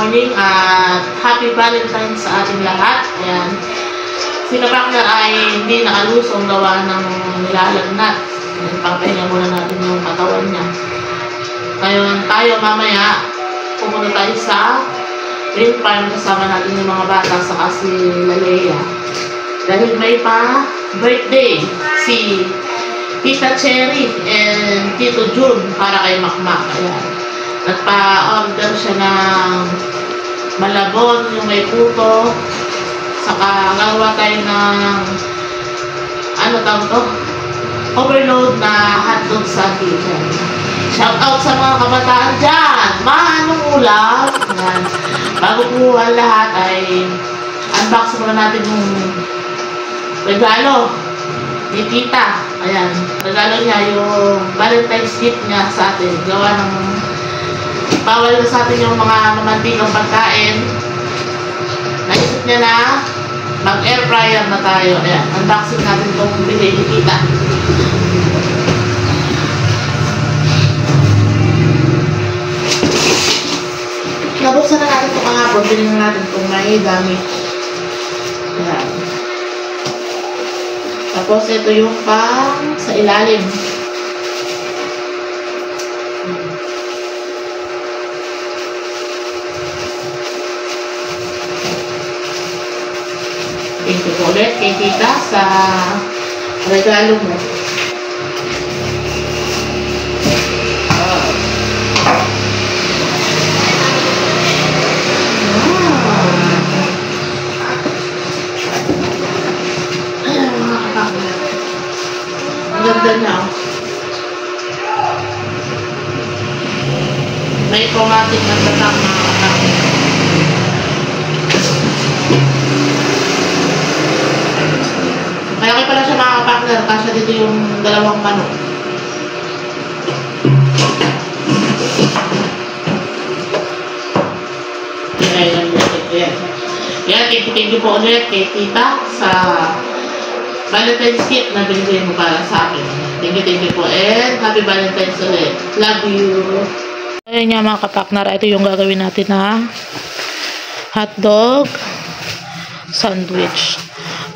morning at happy Valentine's sa ating lahat. Ayan. Si Kapakner ay hindi nakalusong gawa ng nilalagnat. Pagpahinga muna natin yung katawan niya. Ngayon tayo mamaya pumunta tayo sa wind farm, kasama natin yung mga bata sa si Lalea. Dahil may pa birthday si Tita Cherry and Tito June para kay Makmak. Ayan. Nagpa-order siya ng malabon, yung may puto, saka gawa tayo ng ano tawag to? Overload na hotdog sa kitchen. Shout out sa mga kabataan dyan! Anong ulam? Ayan. Bago po ang lahat ay unbox muna natin yung regalo ni Tita. Ayan. Regalo niya yung Valentine's gift niya sa atin. Gawa ng bawal na sa atin yung mga mamantikang pagkain. Naisip niya na mag-air fryer na tayo. Ayan, unboxing natin itong bigay ni Tita. Nabuksan na natin ito kahapon. Bilhin na natin itong may gamit. Ayan. Tapos ito yung pang sa ilalim. Thank you po ulit kay Tita sa regalo mo. Ang ganda niya. May chromatic na tatak na katak. Malaki pala siya mga kapakner, kasi dito yung dalawang manok. Yan, thank you po ulit kay Tita sa Valentine's gift na binigay mo para sa akin. Thank you po, and happy Valentine's ulit. Love you. Ayan nga mga kapakner, ito yung gagawin natin na hotdog sandwich.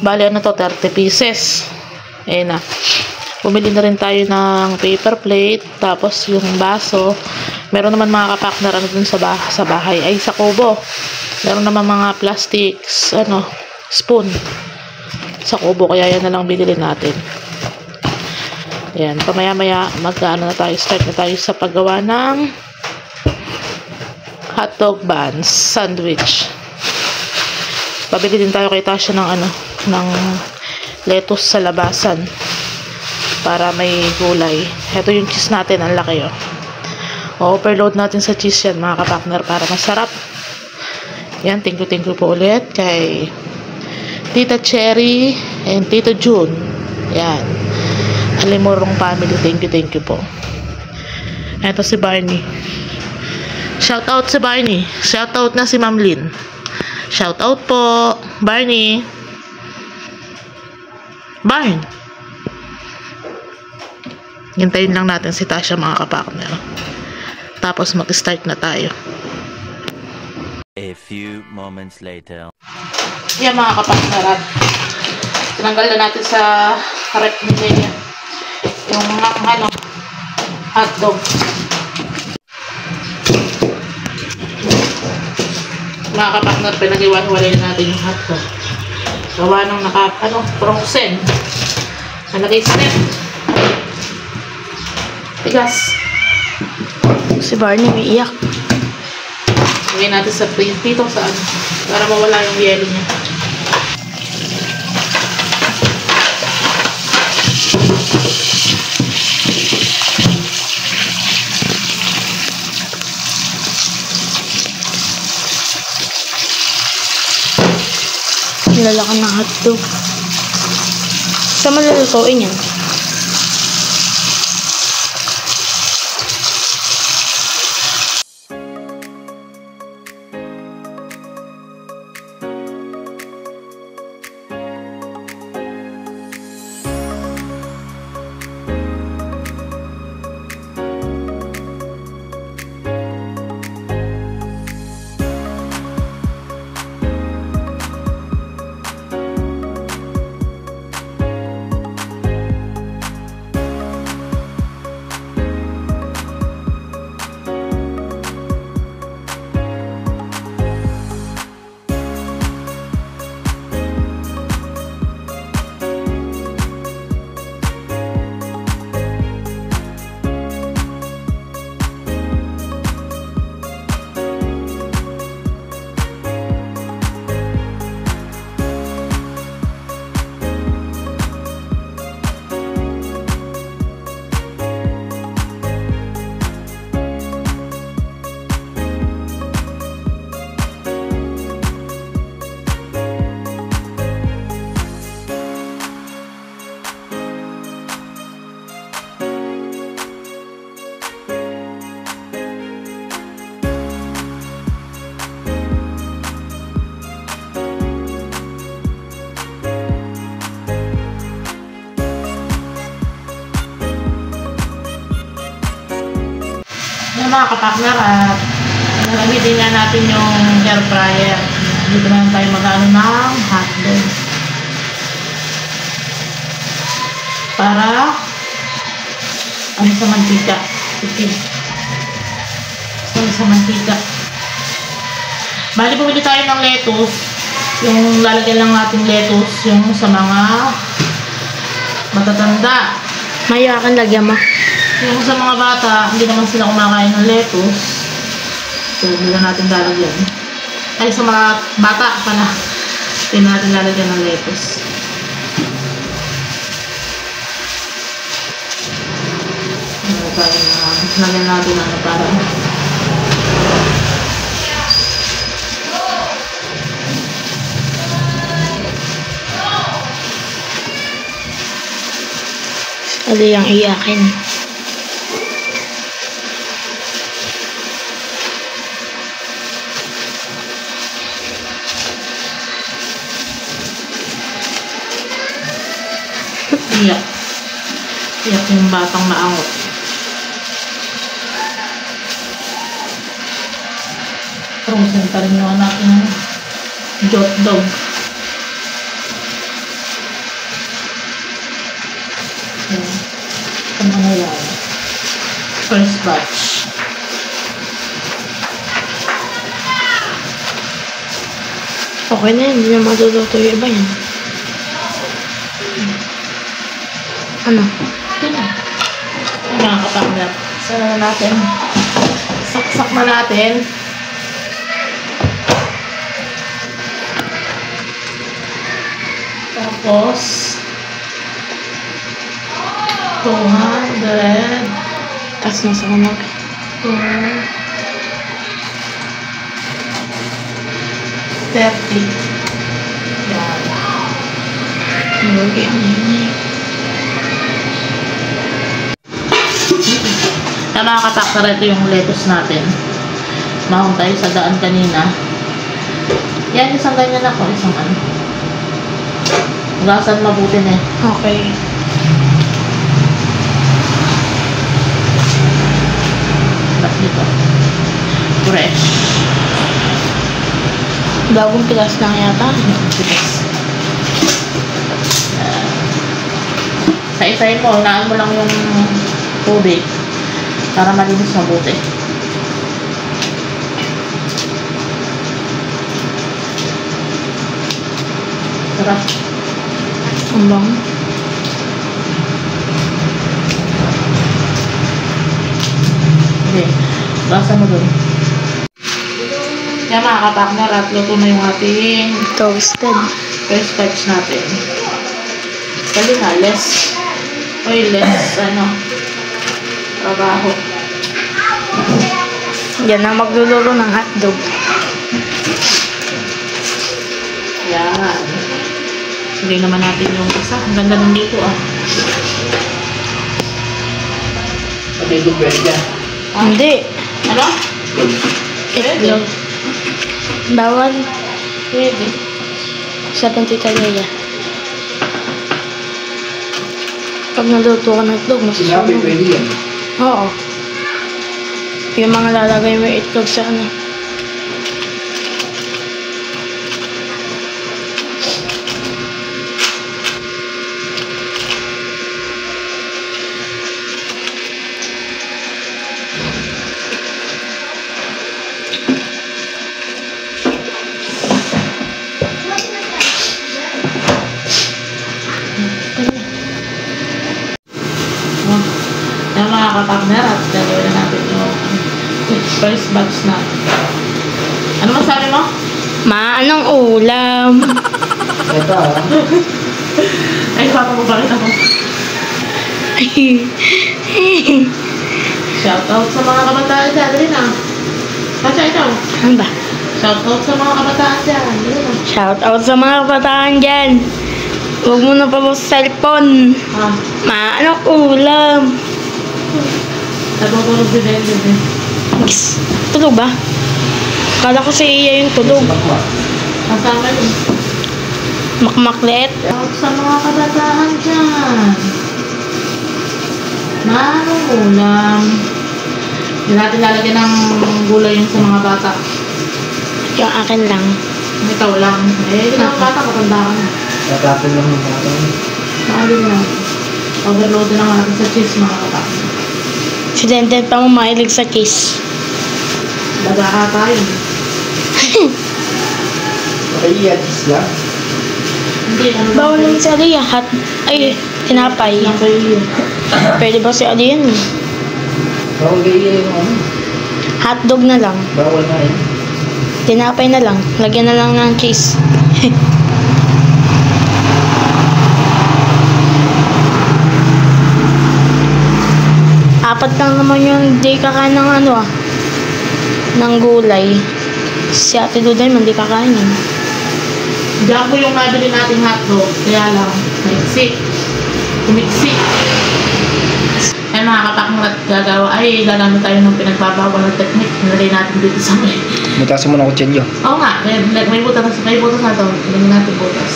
Bali, ano to, 30 pieces. Ayan na. Bumili na rin tayo ng paper plate. Tapos, yung baso. Meron naman mga kapakner ano dun sa bahay. Ay, sa kubo. Meron naman mga plastics, spoon. Sa kubo. Kaya yan na lang binili natin. Ayan. Pamaya-maya, na tayo. Start na tayo sa paggawa ng hotdog buns sandwich. Pabili din tayo kay Tasha ng ng lettuce sa labasan para may gulay. Ito yung cheese natin, ang laki overload natin sa cheese yan mga kapakner para masarap. Yan, thank you po ulit kay Tita Cherry and Tito June. Yan, Alimorong family, thank you po. Ito si Barney, shout out si Barney, shout out na si Ma'am Lynn. Shout out po Barney. Barn. Hintayin lang natin si Tasha mga kapakner. Tapos mag-start na tayo. A few moments later. Yan mga kapakner. Tinanggal na natin sa rep nila yung mga hotdog. Mga kapakner, pinag-iwan-walay natin yung hotdog. Gawa ng frozen. Nalagay snap. Tigas. Si Barney may iyak. Lagay natin sa dito sa para mawala yung yelo niya. Nilalakan ng hotdog. Sa malulutuin yan. mga kapartner at nagamitin nga natin yung air fryer. Dito naman tayo mag-ano ng hotdog. Para ano sa mantika. Sa mantika. Bali, bumili tayo ng lettuce. Yung lalagyan lang natin lettuce, yung sa mga matatanda. Maya akan lagyan mo. Yung sa mga bata, hindi naman sila kumakain ng lettuce. So, hindi na natin lalagyan. Ay, sa mga bata pala, hindi na natin lalagyan ng lettuce. Lagyan natin ano para Ano yung iyakin? iyak. Iyak yung batang maangot. Frozen pa rin yung anak ng jot dog. Ano na yan? First batch. Okay na yun, hindi na matuluto yung iba yan. Ano? Ito na. Mga kapanggat. Sana na natin. Saksak na natin. Tapos 200. Tapos nasa ko na. 30. Yan. Okay, Mga katakter, ito yung lettuce natin. Mahon tayo sa daan kanina. Yan, isang ganyan ako. Isang ano. Hugasan mabuti na eh. Okay. Tapos dito. Fresh. Bagong pilas lang yata. Sa isayin mo, hinaan mo lang yung tubig para malinis mabuti. Sarap. Ang bang. Okay. Basa mo dun. Kaya mga kapakner, at luto na yung ating Toasted. first batch natin. Dali na, less trabaho. Yan na magluluto ng hotdog. Yan. Hindi naman natin yung isa. Ang ganda ng dito ah. Okay, good bread yan. Hindi. Ano? Itlog. Bawal. Pwede. Sa Tita Leia. Pag naluto ka ng itlog, Sinabi, masusunog. pwede yan. Oo. Yung mga lalagay mo yung itlog sa ano. Yung mga kapakner, at gagawin na natin yung first batch na. Ano masabi mo? Anong ulam? Ito ah. Ay, papa mo bakit ako? Shoutout sa mga kabataan dyan. Dali na. Pasya ikaw. Ano ba? Shoutout sa mga kabataan dyan. Dali na. Shout out sa mga kabataan dyan. Huwag mo na pa mo sa cellphone. Anong ulam? Natutulog si David eh. Tulog ba? Kala ko si Iya yung tulog. Kasama yun. Makmaklet. Shoutout sa mga kabataan dyan. Manong ulam. Hindi natin lalagyan ng gulay yung sa mga bata. Yung akin lang. Ikaw lang. Eh, yung mga bata, matanda ka na. Tatapin lang yung bata. Mahalin na. Overload na nga natin sa cheese, mga kapatid. Si Denden pa mo mahilig sa cheese. Daga ka tayo. Okay, yes lang. Hindi, ano ba? Bawal naman si Aliyah. Ay, tinapay. Napay. Pwede ba si Aliyah yan? Bawal kayo yung ano. Hotdog na lang. Bawal na yun. Tinapay na lang. Lagyan na lang ng cheese. Apat lang naman yung di kakain ng ano ng gulay. Si Ate Duday man di kakain yun. Diyan po yung nabili nating hotdog. Kaya lang, maiksi. Kumiksi. Ay mga kapakmur at gagawa. Ay, gagamit tayo ng pinagbabawal na technique. Nalagay natin dito sa may. Mutasin mo ng kutsilyo. Oo nga, may butas na to. Lagyan natin butas.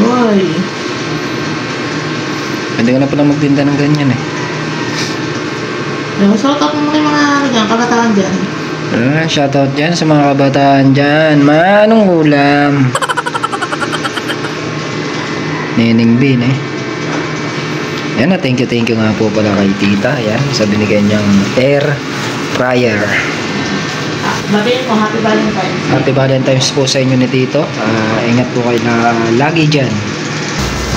Uy. Pwede ka na pala magtinda ng ganyan eh. Shout out mo kay mga ano dyan, kabataan dyan. Shoutout dyan sa mga kabataan dyan. Manong ulam? Nining Bin eh. Yan na, thank you nga po pala kay tita. Yan, sa binigyan niyang air fryer. Batiin mo, Happy Valentine's. Happy Valentine's po sa inyo ni tito. Ingat po kayo na lagi dyan.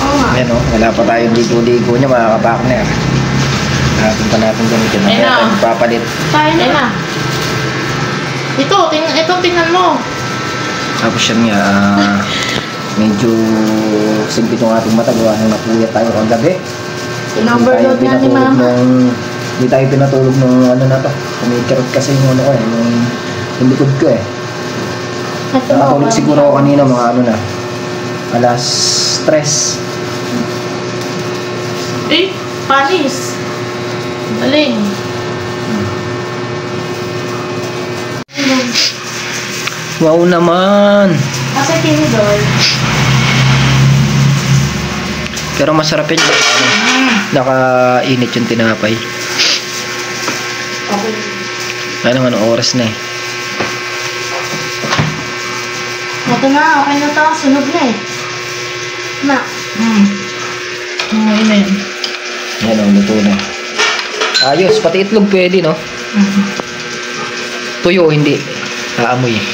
Oo nga. Ayan o, wala pa tayong ligo-ligo niya mga kapakner. Natin pa natin gamitin. Ayan na. Papalit. Tayo na. Ito, tingnan mo. Tapos yan nga, medyo simpit yung ating mata. Gawa nang napuyat tayo kagabi. In-overload na ni Mama. Hindi tayo pinatulog nung ano na to. Kumikirot kasi yung ano ko eh. Yung likod ko eh. Nakatulog siguro ako kanina mga ano na. Alas 3. Eh, panis. Galing. Wow naman! Kasi tinidor. Pero masarap yun. Nakainit yung tinapay. Okay. Anong oras na eh. Ito na, okay na to. Sunog na eh. Na. Ano yun? Yan o, luto na. Ayos, pati itlog pwede no? Tuyo hindi. Aamoy eh.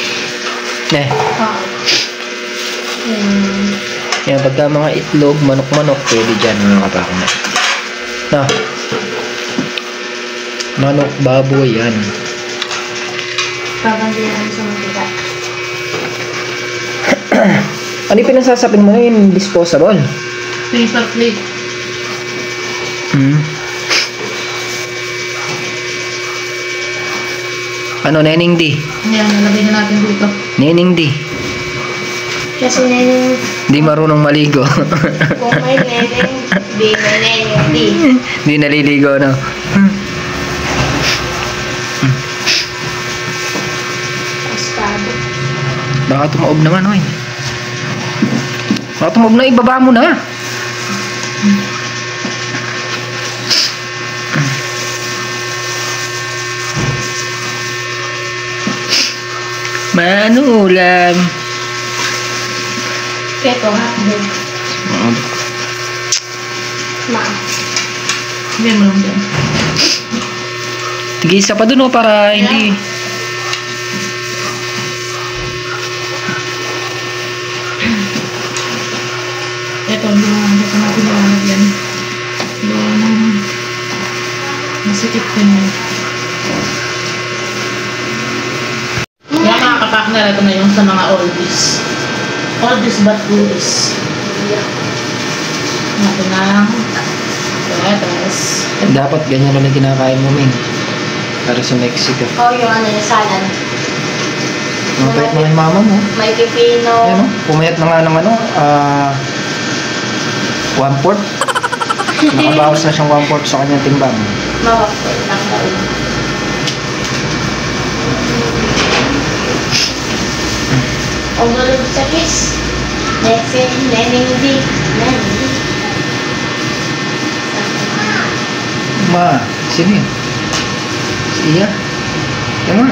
Yan, pagka mga itlog, manok-manok, pwede dyan mga kapakna. Na. Manok, baboy, yan. Pagandihan sa mga Ano yung pinasasapin mo na yun? Disposable? Paper plate. Ano, Neneng D? Yan, nalagay na natin dito. Neneng D. Kasi neneng, Di marunong maligo. kung may neneng, di may neneng, di. Di naliligo, no? Estado. Baka tumaob naman, oy. Baka tumaob na, ibaba mo na. Manong ulam. Keto ha, din. Ma. Hindi mo lang dyan. Tigisa pa dun, oh, para hindi... Ito, hindi natin nilalagyan. Doon, masikip ko na. Yan mga kapakner, ito na yung sa mga oldies. Oldies but goodies. Natin na. Tapos, Dapat ganyan naman kinakain mo, Ming. Para sa Mexico. Oh, yung ano yung salad. Mapait naman yung mama mo. May pipino. Ayan, oh. Pumayat na nga ng ano, 1/4. Nakabawas na siyang 1/4 sa kanyang timbang. Mawakot lang daw. Ang gulog sa kiss. Neneng di. Neneng di. Ma, Sino yun? Iya? Tama.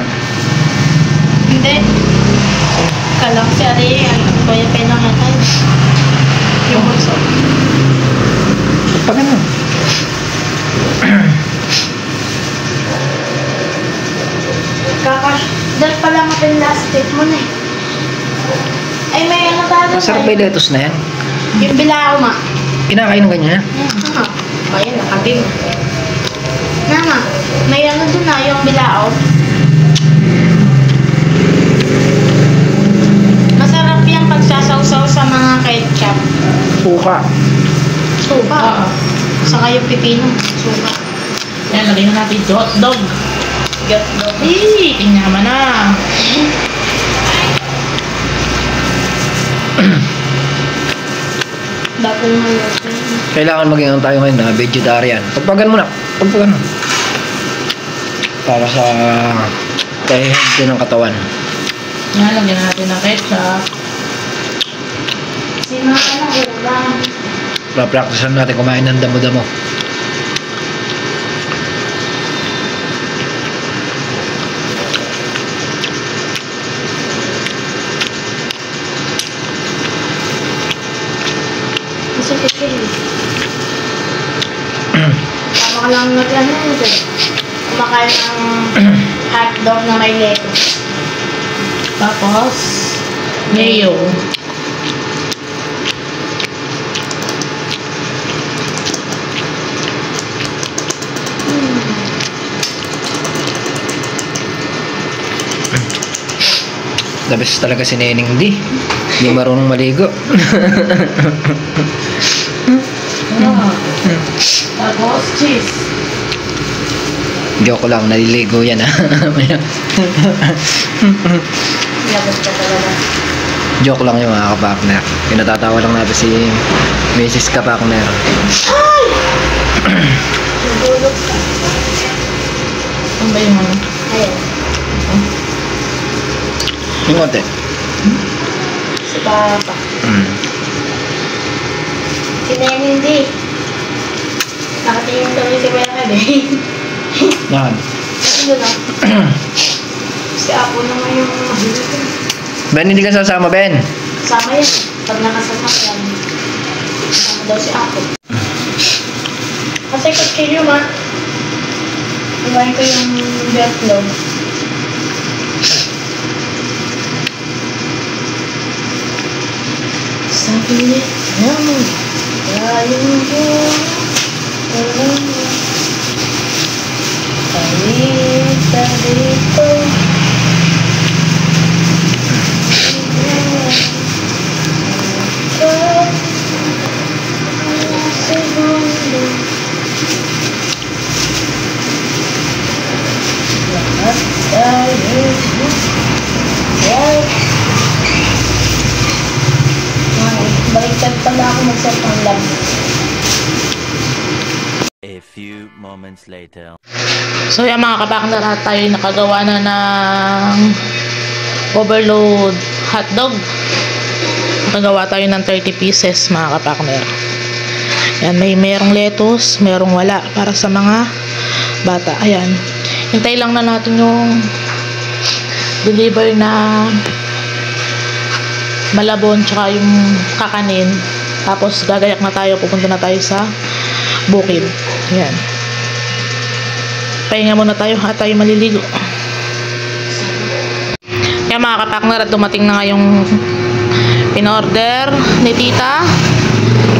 Hindi. Kalang si Ari, kuya pinangatan. Yung bunso. Ba't pa ganun? Dahil pala natin last date mo na eh. Ay, may ano tayo. Masarap ba yung lettuce na yan? Yung bilao, ma. Kinakain ng ganyan? Ayan, nakabing. Nama, may ano dun na, yung bilao. Masarap yung pagsasawsaw sa mga ketchup. Suka. Suka. Saka yung pipino. Suka. Yan, lagyan na natin hotdog. Hotdog. Tingnan naman na. Bagong maluto. Kailangan maging ano tayo ngayon na vegetarian. Pagpagan mo na. Pagpagan mo. Para sa healthy ng katawan. Yan, lagyan na natin ng ketchup. Sino ka na ulam? Practicean natin kumain ng damo-damo. Masakit ka yun. Tama ka lang nag-ano yun. Kumakain ng hotdog na may lettuce. Tapos, mayo. The best talaga si Neneng D. Hindi marunong maligo. Tapos, cheese. Joke lang, naliligo yan ha. Labas ka talaga. Joke lang yung mga kapartner. Pinatatawa lang natin si Mrs. Kapartner. Nagulog ka. Ano ba yung ano? Ayan. Yung konti. Si Papa. Si Nenny hindi. Nakatingin kami si Kuya Kade. Yan. Ano lang? Si Apo naman yung mahuli ko. Ben, hindi ka sasama, Ben. Kasama yan. Pag nakasama yan. Kasama daw si Apo. Kasi kayo ma. Iwain ko yung betlog. Sabi niya naman, layong buwan, walang palita dito. Segundo, lahat tayo baliktad pala ako mag-set ng lab. A few moments later. So yan mga kabakner, tayo nakagawa na ng overload hotdog. Nakagawa tayo ng 30 pieces mga kabakner. Yan, merong lettuce, merong wala para sa mga bata. Ayan, hintay lang na natin yung deliver na malabon tsaka yung kakanin. Tapos gagayak na tayo, pupunta na tayo sa bukid. Ayan, pahinga muna tayo at tayo maliligo. Kaya mga kapakner, at dumating na nga yung in-order ni tita.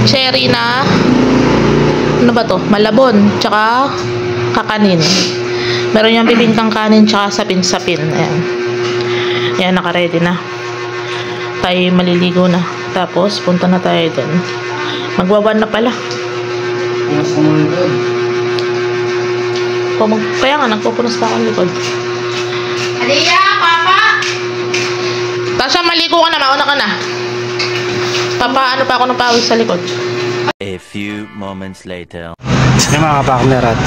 Cherry na ano ba to? Malabon tsaka kakanin. Meron yung bibintang kanin tsaka sapin-sapin. Ayan, ayan, naka-ready na. Tayo maliligo na. Tapos punta na tayo dun. Magwawan na pala. Kaya nga nagpupunas pa ako ng likod. Aliya, Papa! Tasha, maligo ka na, mauna ka na. Papa, ano pa ako ng pawis sa likod? A few moments later. Yung mga partner at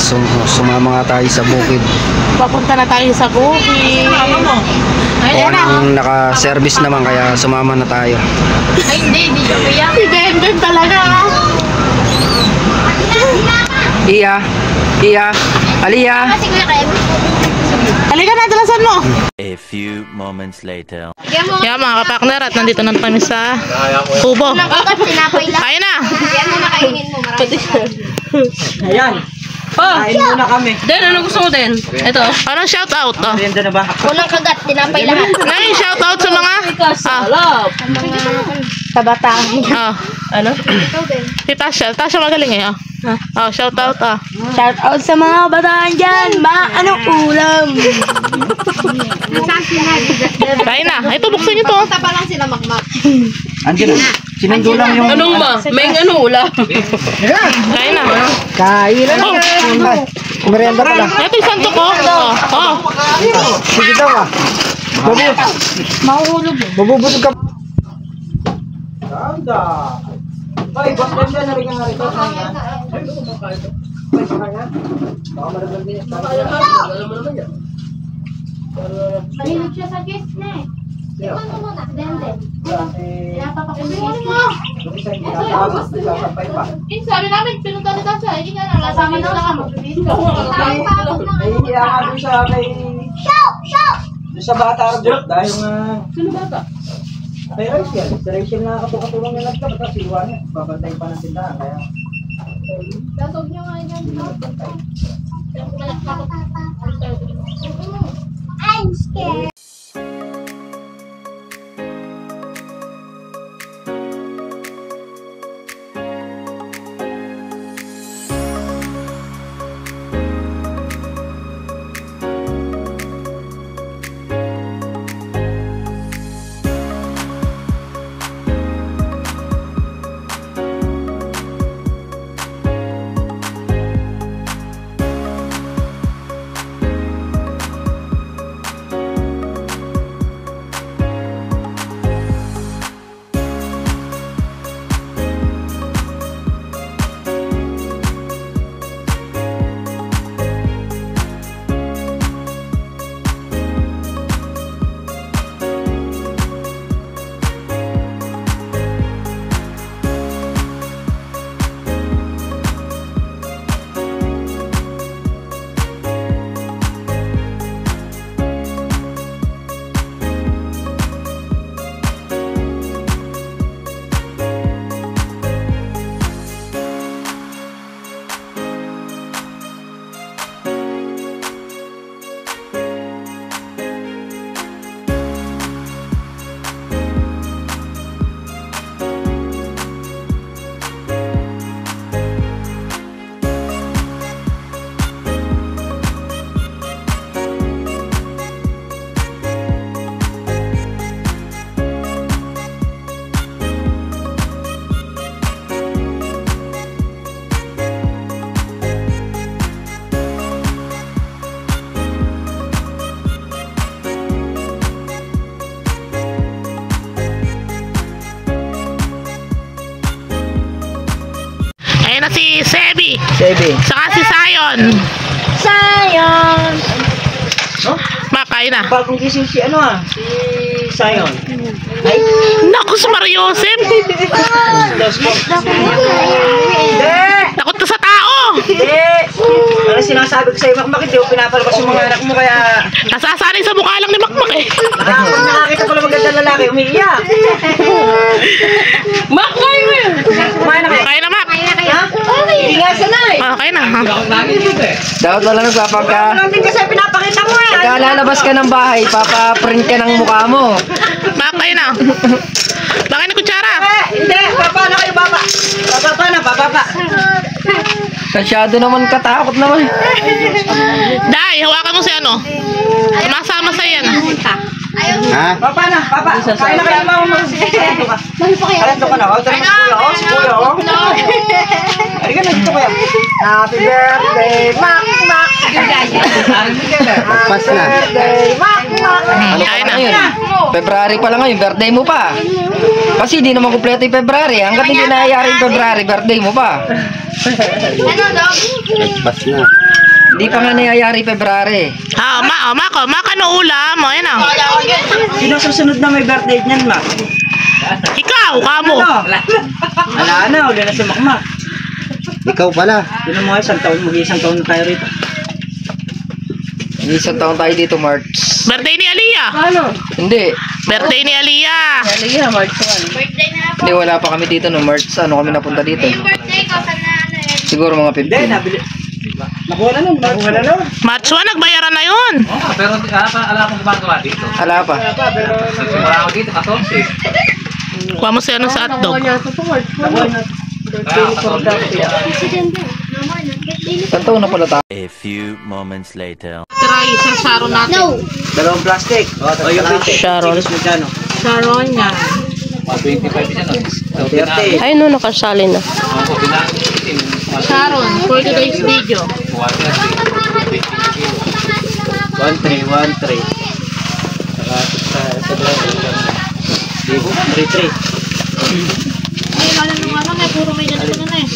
sumama nga tayo sa bukid. Papunta na tayo sa bukid. O nang naka-service naman kaya sumama na tayo. Ay, hindi siya kuya. Hindi talaga. Iya, Aliyah! Kasi Kuya Kem. Halika na, dalasan mo. A few moments later. Yan mga kapakner, at nandito na kami sa kubo. Nakakat, tinapay lang. Kain na. Yan mo na kainin mo. Marami. Ayan! Kain muna kami. Den, ano gusto mo din? Ito. Anong shout out? Oh. Merienda na ba? Unang kagat, tinapay lahat. Nay, shout out sa mga Kabataan. Ano? Si Tasha. Tasha magaling eh. Oh, shout out Shout out sa mga bataan dyan. Anong ulam? Kain na. Ito, buksan niyo to. Pa lang sila makmak. Andiyan na. Sinundo lang yung... Anong ma? May ulam. Kain na. Kain na. Ay, merienda pala. Ito yung santo ko. Oh. Sige daw ah. Mabubusog ka. Ganda. Ay, boss ganda na rin nga rito. Mahilig siya sa kiss na eh. Ikaw mo muna. Dende. Pinapapakulis mo. Sabi namin, pinunta ni Tasha. Hindi nga lang. Lasama na lang kami. Nahihiya nga doon sa kay... Doon sa bata Arjot dahil nga... Sino bata? Kay Rachel. Si Rachel na katulong niya nagka. Baka siluwa niya. Babantay pa ng tindahan. Kaya... Lasog niyo nga yan. I'm scared. Ayan na si Sebi. Sebi. Saka si Sayon. Sayon. Makain na. Bagong gising si ano ah. Si Sayon. Ay. Naku, si Mario Joseph. Hindi. Takot ka sa tao. Hindi. Ano sinasabi ko sa'yo, Makmak, hindi ko pinapalabas yung mga anak mo kaya... Nasasanay sa mukha lang ni Makmak eh. Pag nakakita ko lang magandang lalaki, umiiyak. Makmak yun. Kumain na kayo. Kain na, Mak. Ha? Hindi nga sanay. Kain na. Dapat wala nagpapagka. Wala din kasi pinapakita mo eh. Pagka lalabas ka ng bahay, papaprint ka ng mukha mo. Mak, kain na. Baka na kutsara. Hindi, baba na kayo, baba. Bababa na, bababa. Masyado naman katakot naman. Dai, hawakan mo si ano. Masama sa yan. Ha? Baba na, baba. Kain na kayo, mama mo. Kalento ka na. O, tara mo si kuya, o. Si kuya, o. Halika na, dito kuya. Happy birthday, Makmak. Pas na. Happy birthday, Makmak. Kain na. February pa lang ngayon, birthday mo pa. Kasi di naman kompleto yung February. Hanggat hindi nangyayari yung February, birthday mo pa. Ano daw? Hindi pa nga nangyayari February. Mak, ano ulam? Ayan na. Sino susunod na may birthday niyan, Mak? Ikaw, kamo. Wala na, uli na si Makmak. Ikaw pala. Yun mo, isang taon na tayo rito. Isang taon tayo dito, March. Birthday ni Aliyah. Hindi. Birthday ni Aliyah. Hindi, wala pa kami dito no March. Ano kami napunta dito? Yung birthday ko, sa na ano eh. Siguro mga 15. Nakuha na nun. March 1, nagbayaran na yun. Pero alam akong gumagawa dito. Ala pa. Simula ako dito, 14. Kuha mo siya ng sa hotdog. Isang taon na pala tayo. A few moments later. Try sa Sharon natin. No! Dalawang plastic. O yung Sharon. Sharon yan. 25 siya, no? So, 30. Ay, no, nakasali na. Ako, bilang Sharon, for today's video. 1-3. Saka sa Dibo, 3-3. Ay, kala nung ano na, puro may ganito na eh.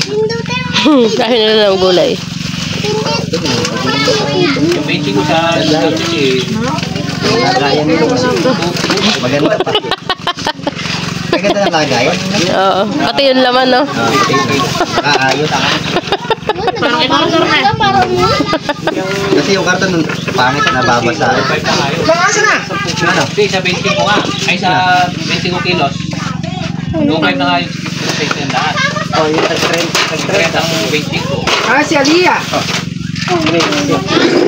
Dahil na lang gulay. Yung benching ko sa Chelsea, Lagayan nito kasi. Maganda pa. Maganda na lagayan. Oo. Pati yun laman, no? Ayos ang. Parang in-order na eh. Kasi yung karton nun, pangit na babasa. 5 na kayo. Ano? Hindi, sa benching ko nga. Ay, sa benching ko kilos. 2.5 na nga yung space ng lahat. Oh, yung tag-trend. 3 ang benching ko. Ah, si Aliyah.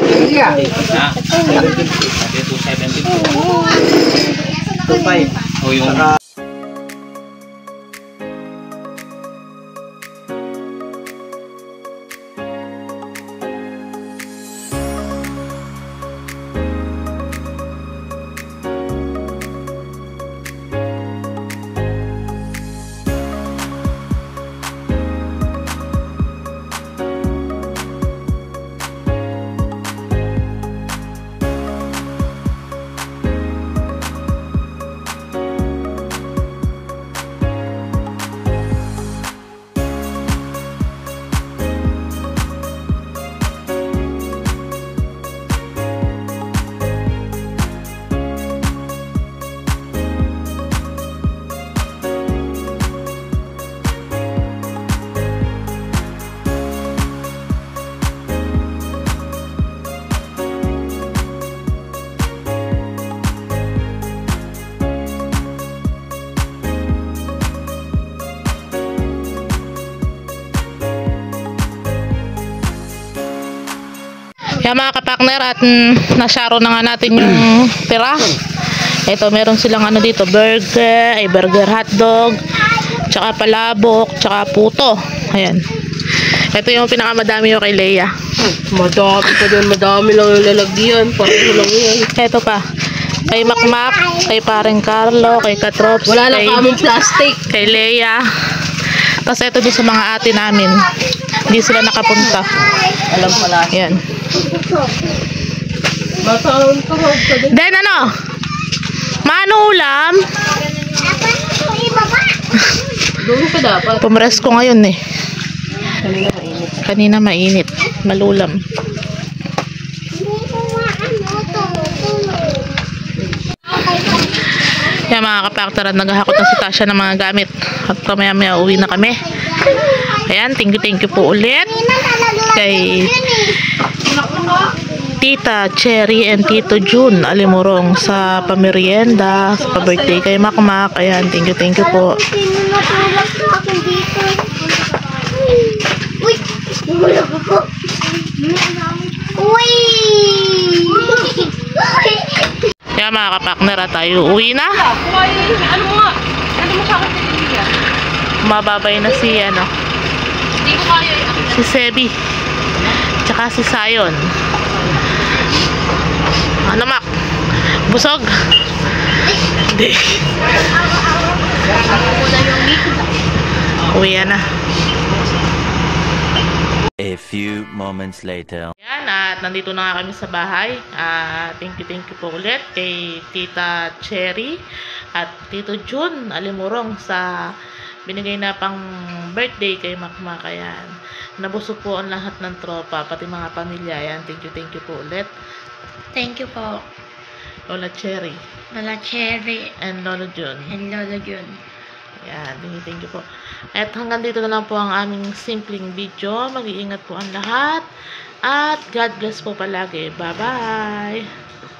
Aliyah. Na? 270 po. 2.5. O yung... Kaya mga kapakner at nasyaro na nga natin yung pera. Ito meron silang ano dito, burger hotdog, tsaka palabok, tsaka puto. Ayan. Ito yung pinakamadami yung kay Leia. Madami pa doon. Madami lang yung lalagyan. Pareho lang yan. Ito pa. Kay Makmak, kay Paring Carlo, kay Katrops, Wala lang kay, kamong plastic. kay Leia. Tapos ito din sa mga ate namin. Hindi sila nakapunta. Alam pala. Ayan. Mataon ka ba? Then ano? Mano ulam? Doon ka dapat. Pumres ko ngayon eh. Kanina mainit. Kanina mainit. Malulam. Yan mga kapaktaran, naghahakot na si Tasha ng mga gamit. At kamaya-maya uwi na kami. Ayan, thank you po ulit. Kay Tita Cherry and Tito June Alimurong sa pamerienda, sa pa-birthday kay Makmak. Ayan, thank you po. Uy! Kaya mga kapakner, tayo uwi na. Ano mo nga? Ano mo sa akin pinili yan? Mababay na si ano, Hindi ko kaya yun. si Sebi. Tsaka si Sayon. Ano Mak? Busog? Hindi. Uwi na. A few moments later. Yan, at nandito na nga kami sa bahay. Thank you po ulit kay Tita Cherry at Tito June Alimurong sa binigay na pang birthday kay Makmak. Ayan. Nabusog po ang lahat ng tropa, pati mga pamilya. Ayan, thank you po ulit. Thank you po, Lola Cherry Lola Cherry and Lolo June. and Lola Jun. Ayan, thank you po. At hanggang dito na lang po ang aming simpleng video. Mag-iingat po ang lahat. At God bless po palagi. Bye-bye!